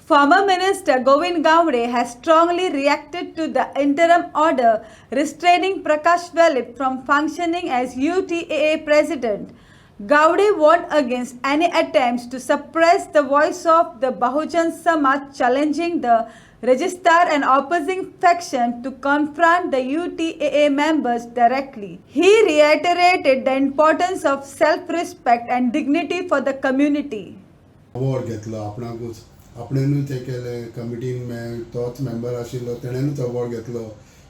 Former Minister Govind Gowde has strongly reacted to the interim order restraining Prakash Velip from functioning as UTAA president. Gowde warned against any attempts to suppress the voice of the Bahujan Samaj, challenging the registrar and opposing faction to confront the UTAA members directly. He reiterated the importance of self-respect and dignity for the community. Award घेतलो आपणाकूच आपणेनूच हें केलें कमिटीन तोच member आशिल्लो तेणेनूच award घेतलो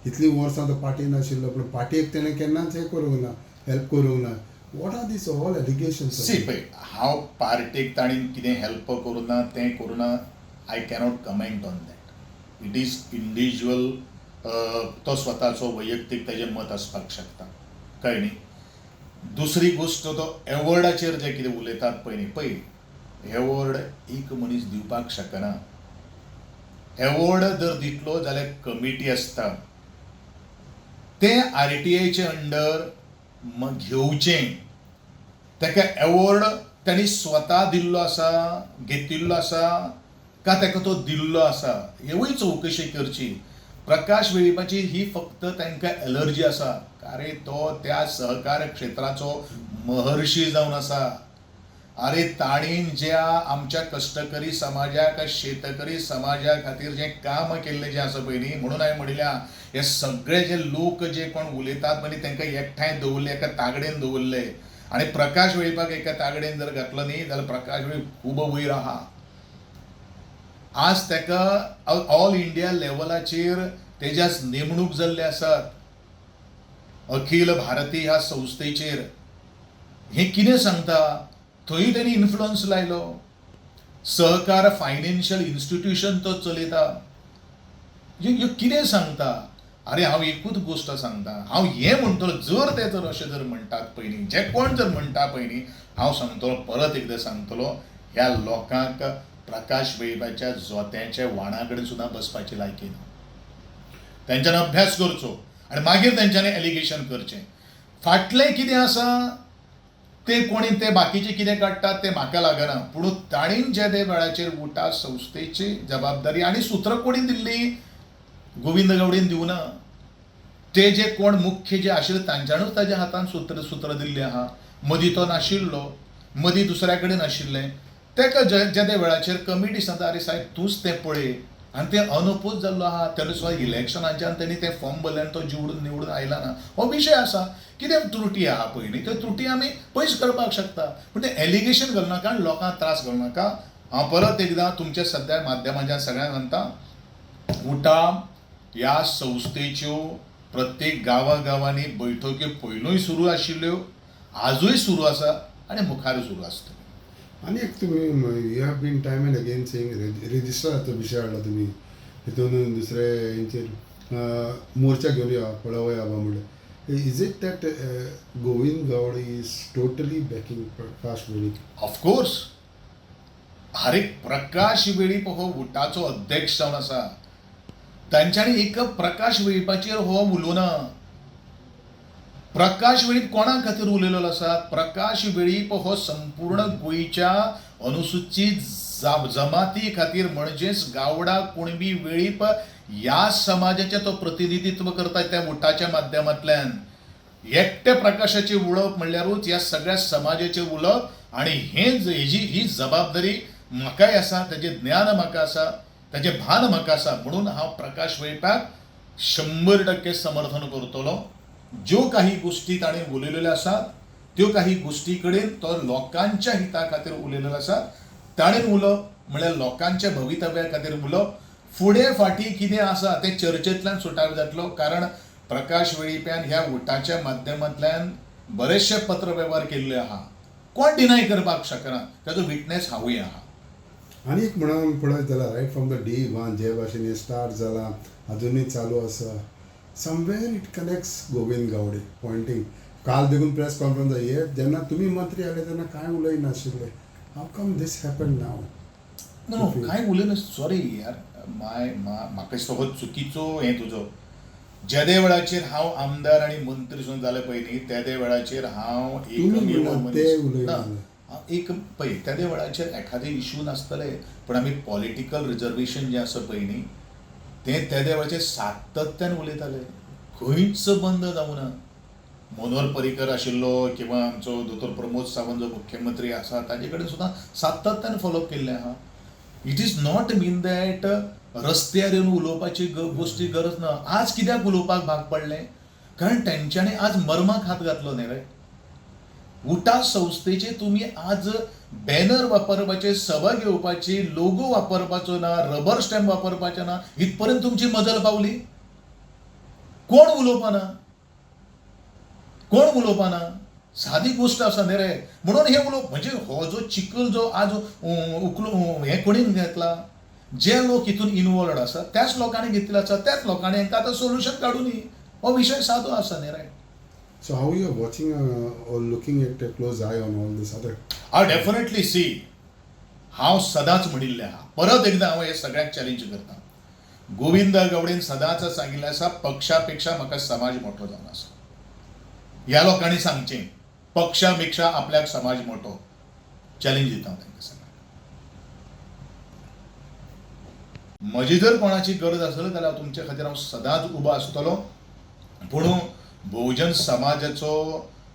इतलीं वर्सां तो पार्टीन आशिल्लो पूण पार्टयेक तेणें केन्नाच हें करूंक ना हेल्प करूंक ना what are these all allegations सी पळय हांव पार्टेक ताणें कितें हेल्प करूं ना तें करूं ना I cannot comment on that it is individual तो स्वताचो वैयक्तीक तेजें मत आसपाक शकता कळ्ळें न्ही दुसरी गोश्ट तो एवॉर्डाचेर जे कितें उलयतात पळय न्ही पळय एवॉर्ड एक मनीस दिवपाक शकना एवॉर्ड जर दितलो जाल्यार कमिटी आसता तें RTIचे अंडर घेवचें ताका एवॉर्ड तांणी स्वता दिल्लो आसा घेतिल्लो आसा का ताका तो दिल्लो आसा हेवूय चवकशी करची प्रकाश वेळीपाची ही फक्त तांकां एलर्जी आसा अरे तो त्या सहकार क्षेत्राचो महर्शी जावन आसा अरे ताणीन ज्या आमच्या कश्टकरी समाजाक शेतकरी समाजा खातीर जें काम केल्लें जें आसा पळय न्ही म्हणून हांवें म्हणिल्लें हे सगळे जे लोक जे कोण उलयतात पळय तांकां एकठांय दवरले एका तागडेन दवरले आनी प्रकाश वेळीपाक एका तागडेन जर घातलो न्ही जाल्यार प्रकाश वेळीप खूब वयर आहा आज ताका ऑल इंडिया लेवलाचेर तेज्याच नेमणूक जाल्ले आसात अखिल भारतीय ह्या संस्थेचेर हें कितें सांगता थंय तेणी इन्फ्लुअन्स लायलो सहकार फायनान्शियल इन्स्टिट्यूशन तो चलयता ह्यो कितें सांगता अरे हांव एकूच गोश्ट सांगता हांव हें म्हणटलो जर ते जर अशें जर म्हणटात पळय न्ही जे कोण जर म्हणटा पळय न्ही हांव सांगतलो परत एकदां सांगतलो ह्या लोकांक प्रकाश वेळीपाच्या जोत्याच्या वाणा कडेन सुद्दां बसपाची लायकी ना तेंच्यान अभ्यास करचो आनी मागीर तेंच्यांनी एलिगेशन करचें फाटलें कितें आसा ते कोणी ते बाकीचे कितें काडटात ते म्हाका लागना पूण ताणीन जे ते वेळाचेर उटा संस्थेची जबाबदारी आनी सुत्र कोणी दिल्ली गोविंद गावडेन दिवना ते जे कोण मुख्य जे आशिल्ले तांच्यानूच ताज्या हातान सुत्र दिल्लें आहा मदीं तो नाशिल्लो मदीं दुसऱ्या कडेन आशिल्लें तेका जे ते वेळाचेर कमिटी सांगता अरे साहेब तूंच तें पळय आनी तें अनपोज जाल्लो आहा तेन्ना सुद्दां इलेक्शनाच्यान तेणी तें फॉर्म भरलें आनी तो निवडून आयला ना हो विशय आसा कितें त्रुटी आहा पळय न्ही त्यो त्रुटी आमी पयस करपाक शकता पूण तें एलिगेशन घालनाका आनी लोकांक त्रास घालनाका हांव परत एकदां तुमच्या सद्या माध्यमांच्यान सगळ्यांक सांगता उटा ह्या संस्थेच्यो प्रत्येक गांवांनी बैठक्यो पयलूय सुरू आशिल्ल्यो आजूय सुरू आसा आनी मुखार सुरू आसतल्यो आनी एक तुमी you have been time and again saying रेजिस्ट्राराचो विशय हाडला तुमी हितून दुसरे हेंचेर मोर्चा घेवन या पळोवया म्हणलें is it that Govind Gaude is totally backing Prakash Velip of course अरे प्रकाश वेळीप हो उटाचो अध्यक्ष जावन आसा तांच्यांनी एक प्रकाश वेळीपाचेर हो उलोवना प्रकाश वेळीप कोणा खातीर उलयलो आसा प्रकाश वेळीप हो संपूर्ण गोंयच्या अनुसूचित जमाती खातीर म्हणजेच गावडा कुणबी वेळीप ह्या समाजाचें तो प्रतिनिधित्व करता त्या उठाच्या माध्यमांतल्यान एकटे प्रकाशाचें उलोवप म्हणल्यारूच ह्या सगळ्या समाजाचें उलोवप आनी ही जबाबदारी म्हाकाय आसा तेजें ज्ञान म्हाका आसा तेजें भान म्हाका आसा म्हणून हांव प्रकाश वेळीपाक 100% समर्थन करतलो ज्यो काही गोष्टी ताणें उलयलेल्यो आसात त्यो काही गोष्टी कडेन तो लोकांच्या हिता खातीर उलयलेलो आसा ताणें उलोवप म्हळ्यार लोकांच्या भवितव्या खातीर उलोवप फुडें फाटीं कितें आसा तें चर्चेंतल्यान सुटावे जातलो कारण प्रकाश वेळीप्यान ह्या उठाच्या माध्यमांतल्यान बरेचशे पत्र वेव्हार केल्ले आहा कोण डिनाय करपाक शकना ताजो विटनेस हांवूय आहा आनी एक म्हणून पळयत जाल्यार right from the day one जे भाशेन हे स्टार्ट जाला अजुनूय चालू आसा somewhere it connects Govind Gawde pointing काल देखून प्रेस कॉन्फरन्स हे जेन्ना तुमी मंत्री आले तेन्ना कांय उलयनाशिल्ले हाव कम दीस हॅपन नाव नो कांय उलयना सॉरी यार म्हाका दिसता हो चुकीचो हें तुजो जे ते वेळाचेर हांव आमदार आनी मंत्री सुद्दां जाले पळय न्ही ते वेळाचेर हांव एक एक पळय त्या वेळाचेर एखादे इश्यू नासतले, पण आमी पॉलिटिकल रिजर्वेशन जें आसा पळय न्ही तें त्या वेळाचेर सातत्यान उलयताले, खंयच बंद जावं ना. मनोहर पर्रीकर आशिल्लो किंवा आमचो दोतोर प्रमोद सावंत जो मुख्यमंत्री आसा ताजे कडेन सुद्दां सातत्यान फॉलोअप केल्लें आहा. It is not mean that रस्त्यार येवन उलोवपाची गोश्टी गरज ना. आज कित्याक उलोवपाक भाग पडलें? कारण तेंच्यांनी आज मर्माक हात घातलो न्ही रे. उठा संस्थेचे तुम्ही आज बॅनर वापरपाचे, सभा घेवपाची, लोगो वापरपाचो ना, रबर स्टॅम्प वापरपाचे ना, इथपर्यंत तुमची मजल पावली. कोण उलोवपाना? कोण उलोवपाना? सादी गोष्ट आसा न्ही रे. म्हणून हे म्हणजे हो जो चिखल जो आज हे कोणी घेतला, जे लोक हितून इन्वॉल्ड आसा त्याच लोकांनी घेतलेला आसा, त्याच लोकांनी हांकां आतां सोल्युशन काडून हो विशय सादो आसा न्ही रे. So how you are watching or looking at a close eye on all this other? हांव डेफिनेटली सी, हांव सदांच म्हणिल्लें आहा, परत एकदां हांव हे सगळ्याक चॅलेंज करता. गोविंद गावडेन सदांच सांगिल्लें आसा, पक्षापेक्षा म्हाका समाज मोठो जावन आसा. ह्या लोकांनी सांगचें, पक्षापेक्षा आपल्याक समाज मोठो. चॅलेंज दिता हांव तांकां सगळ्यांक. म्हजी जर कोणाची गरज आसली जाल्यार तुमचे खातीर हांव सदांच उबो आसतलो. पूण बहुजन समाजाचो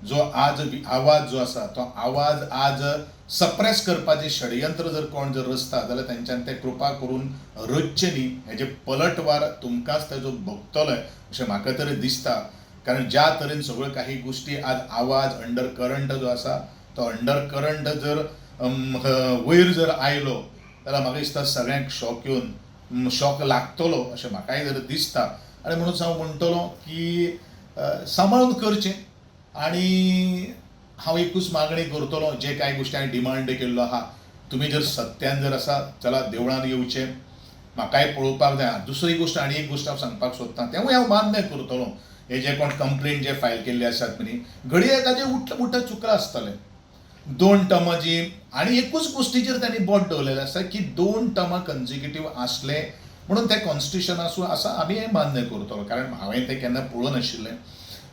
जो आज आवाज जो आसा तो आवाज आज सप्रेस करपाचें षडयंत्र जर कोण जर रचता जाल्यार तेंच्यांनी तें कृपा करून रचचें न्ही. हेजे पलटवार तुमकांच तेजो भोगतलो अशें म्हाका तरी दिसता. कारण ज्या तरेन सगळ्यो काही गोश्टी आज आवाज अंडर करंट जो आसा तो अंडर करंट जर वयर जर आयलो जाल्यार म्हाका दिसता सगळ्यांक शॉक येवन शॉक लागतलो अशें म्हाकाय जर दिसता. आनी म्हणून हांव म्हणटलो की सांबाळून करचें. आनी हांव एकूच मागणी करतलो, जे कांय गोश्टी हांवें डिमांड केल्लो आहा, तुमी जर सत्यान जर आसा जाल्यार देवळान येवचें, म्हाकाय पळोवपाक जाय. दुसरी गोश्ट आनी एक गोश्ट हांव सांगपाक सोदतां, तेवूय हांव मान्य करतलो. हे जे कोण कंप्लेन जे फायल केल्ले आसात न्ही, घडये ताजे उठ्ठ चुकलां आसतलें. 2 टर्म जी आनी एकूच गोश्टीचेर तांणी बोट दवरलेलें आसा की 2 टर्म कन्जिक्युटीव आसले म्हणून ते कॉन्स्टिट्युशनासून आसा, आमी हें मान्य करतलो. कारण हांवें तें केन्ना पळोवन नाशिल्लें.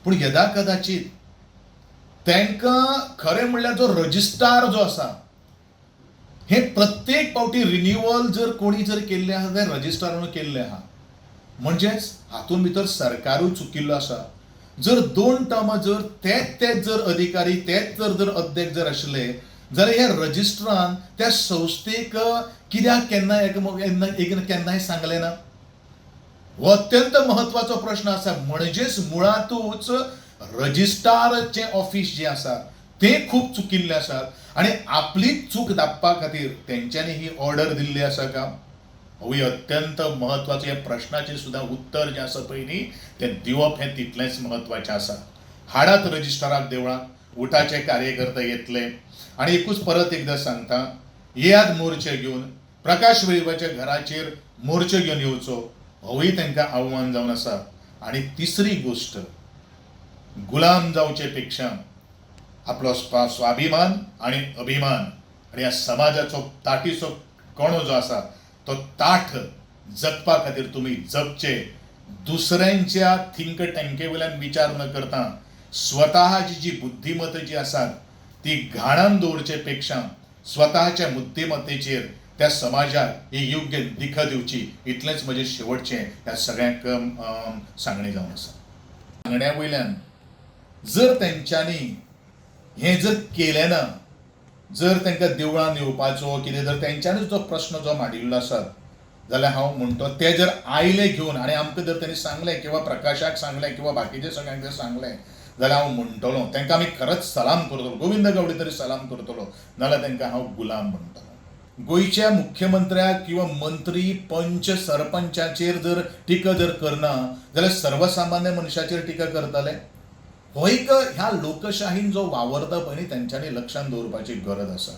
पूण यदा कदाचित तांकां खरें म्हणल्यार जो रजिस्ट्रार जो आसा हे प्रत्येक फावटी रिन्युअल जर कोणी जर केल्लें आसा तें रजिस्ट्रारान केल्लें आहा. म्हणजेच हातूंत भितर सरकारूय चुकिल्लो आसा. जर 2 टर्म जर तेच जर अधिकारी तेच जर अध्यक्ष जर आशिल्ले जाल्यार ह्या रजिस्ट्रान त्या संस्थेक कित्याक केन्नाय सांगलें ना? हो अत्यंत म्हत्वाचो प्रश्न आसा. म्हणजेच मुळातूच रजिस्ट्रारचें ऑफिस जें आसा तें खूब चुकिल्लें आसात आनी आपलीच चूक धापपा खातीर तेंच्यांनी ही ऑर्डर दिल्ली आसा का? होय अत्यंत म्हत्वाचें. ह्या प्रश्नाचें सुद्दां उत्तर जें आसा पळय न्ही तें दिवप हें तितलेंच म्हत्वाचें आसा. हाडात रजिस्ट्राराक देवळांत, उठाचे कार्यकर्ते येतले आनी एकूच परत एकदां सांगता, येयात मोर्चे घेवन, प्रकाश वेळीवाच्या घराचेर मोर्चे घेवन येवचो, होय तांकां आव्हान जावन आसा. आनी तिसरी गोश्ट, गुलाम जावचे पेक्षा आपलो स्वाभिमान आनी अभिमान आनी ह्या समाजाचो ताटीचो कणो जो आसा तो ताठ जगपा खातीर तुमी जगचे. दुसऱ्यांच्या थिंक टँके वयल्यान विचार न करता स्वताची जी बुद्धिमत्ता जी आसा ती घाणान दवरचे पेक्षा स्वताच्या बुद्धिमत्तेचेर त्या समाजाक ही योग्य दिखा दिवची, इतलेंच म्हजें शेवटचें ह्या सगळ्यांक सांगणें जावन आसा. सांगण्या वयल्यान जर तेंच्यांनी हें जर केलें ना, जर तांकां देवळान येवपाचो कितें जर तेंच्यांनी जो प्रश्न जो मांडिल्लो आसा जाल्यार हांव म्हणटो ते जर आयले घेवन आनी आमकां जर तांणी सांगलें किंवा प्रकाशाक सांगलें किंवा बाकीच्या सगळ्यांक जर सांगलें जाल्यार हांव म्हणटलो तांकां आमी खरंच सलाम करतलो. गोविंद गावडे तरी सलाम करतलो, नाल्यार तांकां हांव गुलाम म्हणटलो. गोंयच्या मुख्यमंत्र्याक किंवा मंत्री पंच सरपंचाचेर जर टिका जर करना जाल्यार सर्वसामान्य मनशाचेर टिका करतले. हो एक ह्या लोकशाहीन जो वावरता पळय तेंच्यांनी लक्षांत दवरपाची गरज आसा.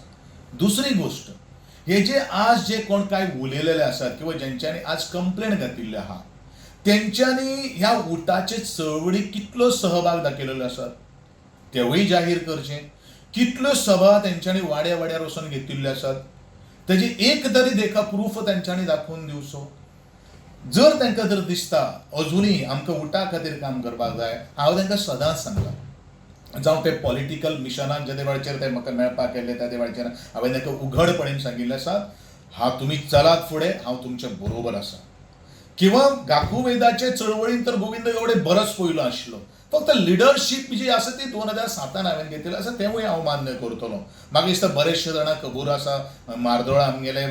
दुसरी गोश्ट, हे जे आज जे कोण काय उलयलेले आसात किंवा जेंच्यांनी आज कंप्लेंट घातिल्ली आहा तेंच्यांनी ह्या उठाचे चळवळीक कितलो सहभाग दाखयलेलो आसा तेवूय जाहीर करचें. कितल्यो सभा तेंच्यांनी वाड्या वाड्यार वचून घेतिल्ल्यो आसात तेजी एक तरी देखा प्रूफ तेंच्यांनी दाखोवन दिवचो. जर तांकां जर दिसता अजुनूय आमकां उठा खातीर काम करपाक जाय, हांव तांकां सदांच सांगलां जावं ते पॉलिटिकल मिशनान ज्या वेळाचेर ते म्हाका मेळपाक येले त्या वेळाचेर हांवें ताका उघडपणेन सांगिल्लें आसा तुमी चलात फुडें, हांव तुमचे बरोबर आसा. किंवा गाकुवेदाचे चळवळीन तर गोविंद गावडे बरोच पयलो आशिल्लो. फक्त लिडरशीप जी आसा ती 2007 हांवें घेतिल्ली आसा तेवूय हांव मान्य करतलो. म्हाका दिसता बरेचशे जाणां खबर आसा, मार्दोळा आमगेले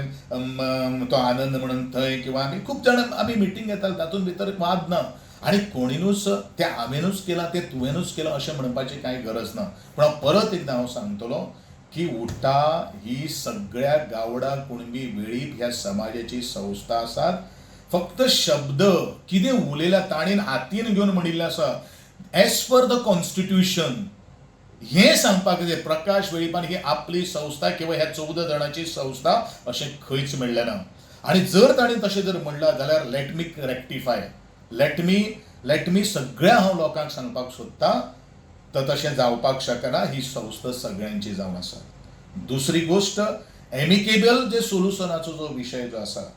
तो आनंद म्हणून थंय किंवा आमी खूब जाण आमी मिटींग घेताले, तातूंत भितर वाद ना. आनी कोणीनूच तें हांवेनूच केलां तें तुवेनूच केलां अशें म्हणपाची कांय गरज ना. पूण परत एकदां हांव सांगतलो की उठा ही सगळ्या गावडा कुणबी वेळीप ह्या समाजाची संस्था आसात. फक्त शब्द कितें उलयल्या ताणीन हातीन घेवन म्हणिल्लें आसा एज पर द कॉन्स्टिट्यूशन हें सांगपाक जाय. प्रकाश वेळीपान ही आपली संस्था किंवा ह्या 14 जाणांची संस्था अशें खंयच म्हणलें ना. आनी जर ताणें तशें जर म्हणलां जाल्यार let me rectify, let me सगळ्या हांव लोकांक सांगपाक सोदतां तर तशें जावपाक शकना. ही संस्था सगळ्यांची जावन आसा. दुसरी गोश्ट एमिकेबल जे सोल्युशनाचो जो विशय जो आसा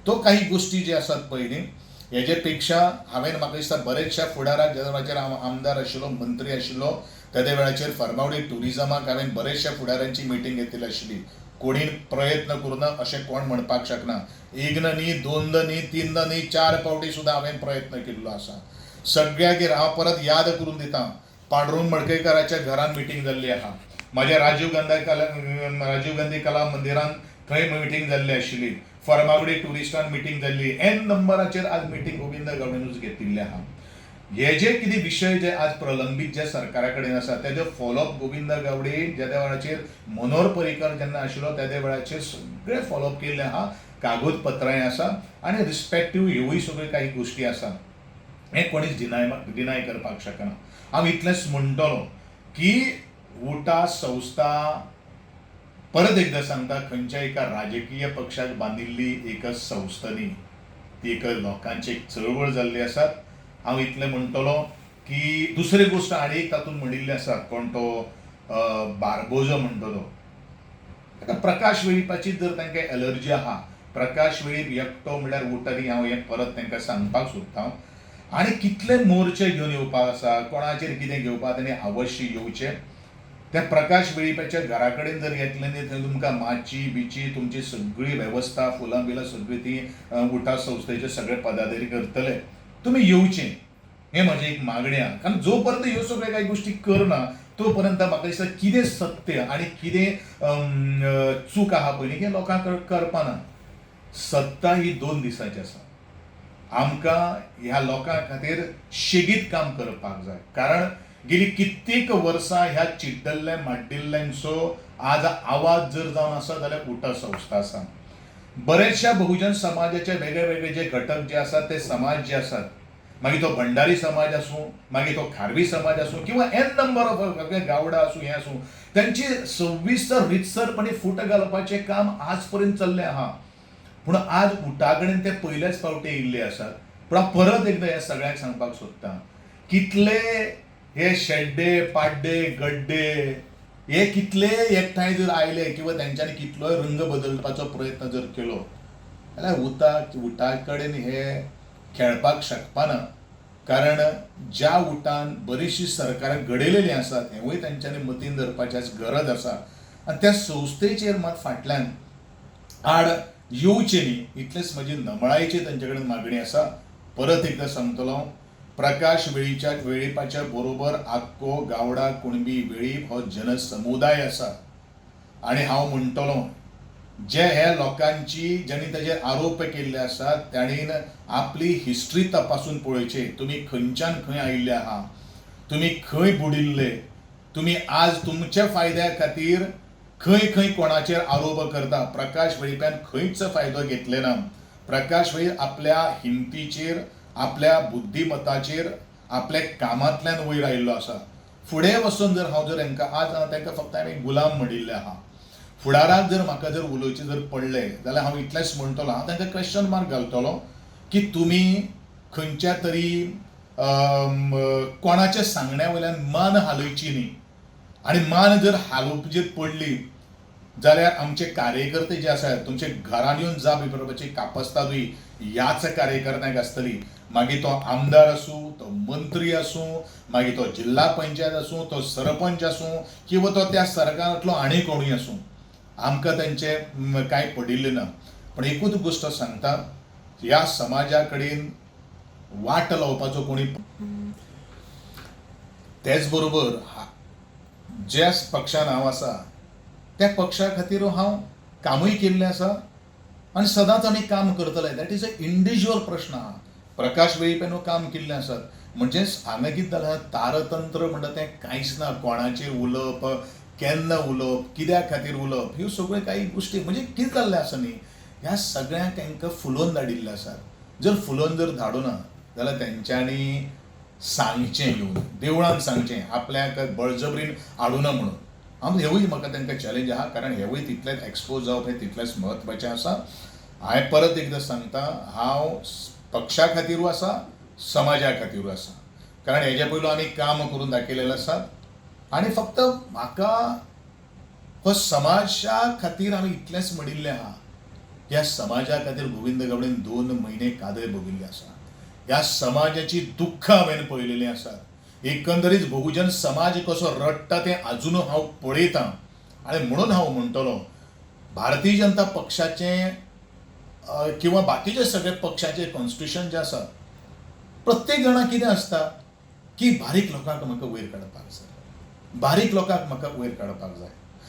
तो काही गोष्टी जे आसात पयलीं हेजे पेक्षा हांवें म्हाका दिसता बरेचशा फुडाराक ज्या वेळाचेर हांव आमदार आशिल्लो, मंत्री आशिल्लो, त्या वेळाचेर फार्मागुडी टुरिजमाक हांवें बरेचशा फुडाऱ्यांची मिटींग घेतिल्ली आशिल्ली. कोणी प्रयत्न करूना अशें कोण म्हणपाक शकना. एकदां न्ही, दोनदां न्ही, तीनदां न्ही, 4 फावटी सुद्दां हांवें प्रयत्न केल्लो आसा. सगळ्यागेर हांव परत याद करून दितां, पांडुरंग मडकयकाराच्या घरान मिटींग जाल्ली आहा. म्हाज्या राजीव गांधी कला मंदिरान थंय मिटींग जाल्ली आशिल्ली. फार्मागुडी टुरिस्टान मिटींग जाल्ली. एन नंबराचेर आज मिटींग गोविंद गावडेनूच घेतिल्ली आहा. हे जे कितें विशय जे आज प्रलंबीत जे सरकारा कडेन आसा तेजो फॉलोअप गोविंद गावडे ज्या वेळाचेर मनोहर पर्रीकर जेन्ना आशिल्लो त्या वेळाचेर सगळे फॉलोअप केल्ले आहा. कागदपत्रांय आसा आनी रिस्पेक्टीव ह्योय सगळ्यो काही गोश्टी आसा. हें कोणीच डिनाय करपाक शकना. हांव इतलेंच म्हणटलो की उठा संस्था परत एकदां सांगता खंयच्या एका राजकीय पक्षाक बांदिल्ली एकच संस्था न्ही, ती एक लोकांची एक चळवळ जाल्ली आसा. हांव इतलें म्हणटलो की दुसरी गोश्ट आनी एक तातूंत म्हणिल्ली आसा, कोण तो बार्बोजो म्हणटलो, ताका प्रकाश वेळीपाची जर तांकां एलर्जी आहा, प्रकाश वेळीप एकटो म्हणल्यार उठा हांव हें परत तांकां सांगपाक सोदतां. आनी कितले मोर्चे घेवन येवपाक आसा, कोणाचेर कितें घेवपाक तांणी अवश्य येवचें. त्या प्रकाश वेळीपाच्या घरा कडेन जर येतले न्ही थंय तुमकां माची बिची तुमची सगळी वेवस्था फुलां बिलां सगळी ती उठा संस्थेचे सगळे पदाधिकारी करतले. तुमी येवचें हें म्हजें एक मागणें आहा. कारण जो पर्यंत ह्यो सगळ्यो कांय गोश्टी करना तो पर्यंत म्हाका दिसता कितें सत्य आनी कितें चूक आहा पळय हें लोकांक कळपाना. सत्ता ही 2 दिसांची आसा. आमकां ह्या लोकां खातीर शेगीत काम करपाक जाय. कारण गेली कित्येक वर्सां ह्या चिड्डल्ल्या माड्डिल्ल्यांचो आज आवाज जर जावन आसा जाल्यार उठा संस्था आसा. बरेचशा बहुजन समाजाचे वेगळे वेगळे जे घटक जे आसात ते समाज जे आसात, मागीर तो भंडारी समाज आसूं, मागीर तो खारवी समाज आसूं किंवा एन नंबर ऑफ गावडा आसूं, हें आसूं, त्यांची सविस्तर रितसरपणे फूट घालपाचें काम आज पर्यंत चल्लें आहा. पूण आज उठा कडेन ते पयलेच फावटी येयल्ले आसात. पूण हांव परत एकदां ह्या सगळ्यांक सांगपाक सोदतां, कितले हे शेड्डे पाड्डे गड्डे हे कितले एकठांय जर आयले किंवा तेंच्यांनी कितलोय रंग बदलपाचो प्रयत्न जर केलो जाल्यार उठा कडेन हे खेळपाक शकपाना. कारण ज्या उठान बरीचशी सरकारां घडयलेलीं आसात हेंवूय तेंच्यांनी मतीन धरपाची गरज आसा. आनी त्या संस्थेचेर मात फाटल्यान आड येवचें न्ही इतलेंच म्हजी नमळायेची तेंचे कडेन मागणी आसा. परत एकदां सांगतलो, प्रकाश वेळीपाच्या बरोबर आख्खो गावडा कुणबी वेळीप हो जनसमुदाय आसा. आनी हांव म्हणटलो जे हे लोकांची ज्यांनी ताचेर आरोप केल्ले आसात ताणीन आपली हिस्ट्री तपासून पळोवची. तुमी खंयच्यान खंय आयिल्ले आहा, तुमी खंय बुडिल्ले, तुमी आज तुमच्या फायद्या खातीर खंय खंय कोणाचेर आरोप करता. प्रकाश वेळीप्यान खंयच फायदो घेतले ना. प्रकाश वेळीप आपल्या हिंमतीचेर, आपल्या बुद्धिमत्ताचेर, आपल्या कामांतल्यान वयर आयिल्लो आसा. फुडें वचून जर हांव तांकां आज तांकां फक्त हांवें गुलाम म्हणिल्ले आहा. फुडाराक जर म्हाका जर उलोवचें जर पडलें जाल्यार हांव इतलेंच म्हणटलो, हांव तांकां क्वेश्चन मार्क घालतलो की तुमी खंयच्या तरी कोणाच्या सांगण्या वयल्यान मान हालयची न्ही. आनी मान जर हालोवची जर पडली जाल्यार आमचे कार्यकर्ते जे आसात तुमचे घरान येवन जाप विचारपाची कापासतादूय ह्याच कार्यकर्त्यांक आसतली. मागीर तो आमदार आसूं, तो मंत्री आसूं, मागीर तो जिल्ला पंचायत आसूं, तो सरपंच आसूं, किंवा तो त्या सरकारांतलो आनी कोणूय आसूं, आमकां तेंचे कांय पडिल्लें ना. पण एकूच गोश्ट सांगता, ह्या समाजा कडेन वाट लावपाचो कोणी. तेच बरोबर ज्या पक्षान हांव आसा त्या पक्षा खातीर हांव कामूय केल्लें आसा आनी सदांच आमी काम करतले. दॅट इज अ इंडिव्हिज्युअल प्रश्न आहा. प्रकाश वेळीपेनू काम केल्लें आसात. म्हणजे हांगा कितें जालां, तारतंत्र म्हणटा तें कांयच ना. कोणाचेर उलोवप, केन्ना उलोवप, कित्या खातीर उलोवप, ह्यो सगळ्यो काही गोश्टी म्हणजे कितें जाल्लें आसा न्ही, ह्या सगळ्यांक तांकां फुलोवन धाडिल्ले आसात. जर फुलोवन जर धाडूना जाल्यार तेंच्यांनी सांगचें, येवन देवळांत सांगचें, आपल्याक बळजबरीन हाडूना म्हणून. हेवूय म्हाका तांकां चॅलेंज आहा, कारण हेवूय तितलेंच एक्सपोज जावप हें तितलेंच म्हत्वाचें आसा. हांवें परत एकदां सांगता, हांव पक्षा खातीरूय आसा, समाजा खातीरूय आसा. कारण हेजे पयलू आमी काम करून दाखयलेलें आसात आनी फक्त म्हाका हो समाजा खातीर आमी इतलेंच म्हणिल्लें आहा. ह्या समाजा खातीर गोविंद गावडेन 2 म्हयने कादय भोगिल्ली आसा. ह्या समाजाची दुख्खां हांवें पळयलेलीं आसात. एकंदरीत बहुजन समाज कसो रडटा तें अजून हांव पळयतां. आनी म्हणून हांव म्हणटलों, भारतीय जनता पक्षाचें किंवा बाकीचे सगळे पक्षाचे कॉन्स्टिट्युशन जे आसा, प्रत्येक जाणां कितें आसता की बारीक लोकांक म्हाका वयर काडपाक जाय, बारीक लोकांक म्हाका वयर काडपाक जाय.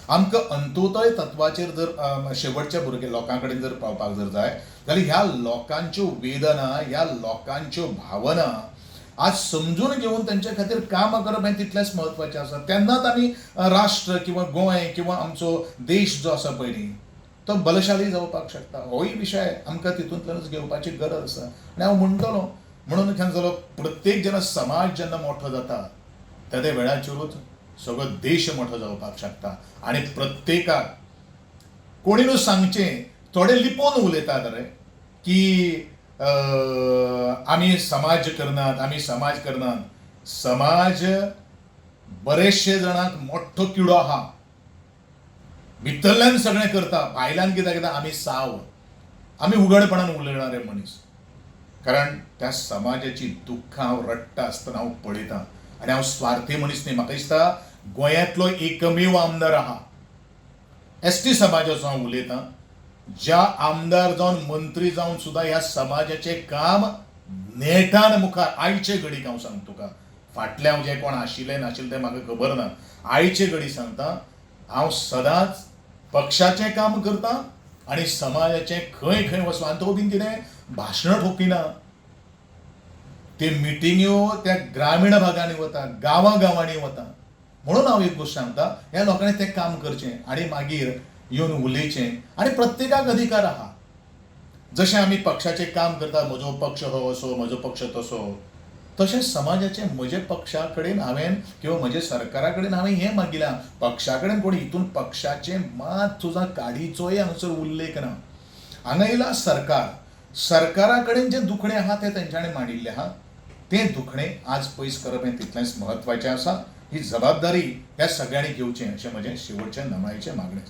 आमकां अंत्योदय तत्वाचेर जर शेवटच्या भुरग्या लोकां कडेन जर पावपाक जर जाय जाल्यार ह्या लोकांच्यो वेदना, ह्या लोकांच्यो भावना आज समजून घेवन तेंच्या खातीर काम करप हें तितलेंच म्हत्वाचें आसा. तेन्नाच आमी राष्ट्र किंवा गोंय किंवा आमचो देश जो आसा पळय न्ही, तो बलशाली जावपाक शकता. होय विशय आमकां तितूंतल्यानच घेवपाची गरज आसा. आनी हांव म्हणटलों, म्हणून खंय जालो प्रत्येक जेन्ना समाज जेन्ना मोठो जाता त्या वेळाचेरूच सगळो देश मोठो जावपाक शकता. आनी प्रत्येकाक कोणी न्हू सांगचें, थोडे लिपोवन उलयतात रे की आमी समाज करनात, आमी समाज करनात. समाज बरेचशे जाणांक मोठो किडो आहा, भितरल्यान सगळें करता, भायल्यान कित्याक आमी साव, आमी उघडपणान उलयणारे मनीस. कारण त्या समाजाची दुख्खां हांव रडटा आसतना हांव पळयतां. आनी हांव स्वार्थी मनीस न्ही. म्हाका दिसता गोंयांतलो एकमेव आमदार आहा एसटी समाजाचो हांव उलयतां, ज्या आमदार जावन मंत्री जावन सुद्दां ह्या समाजाचें काम नेटान मुखार आयचे घडीक हांव सांगता तुका. फाटल्या जे कोण आशिल्ले नाशिल्ले तें म्हाका खबर ना. आयचे घडी सांगता, हांव सदांच पक्षाचें काम करतां आनी समाजाचें खंय खंय वचून. आनी तो बीन कितें भाशणां ठोकिना, ते मिटिंग्यो त्या ग्रामीण भागांनी वता, गांवांनी वता. म्हणून हांव एक गोश्ट सांगता, ह्या लोकांनी तें काम करचें आनी मागीर येवन उलयचें. आनी प्रत्येकाक अधिकार आहा. जशें आमी पक्षाचें काम करता, म्हजो पक्ष हो असो, म्हजो पक्ष तसो, तशेंच समाजाचें म्हजे पक्षा कडेन हांवें किंवा म्हजे सरकारा कडेन हांवें हें मागिलां. पक्षा कडेन कोण हितून पक्षाचें मात तुजा काडीचोय हांगासर उल्लेख ना. हांगा येयला सरकार. सरकारा कडेन जें दुखणें आहा तें तेंच्यांनी मांडिल्लें आहा. तें दुखणें आज पयस करप हें तितलेंच म्हत्वाचें आसा. ही जबाबदारी ह्या सगळ्यांनी घेवचें अशें म्हजें शेवटचें नमळायेचें मागणें.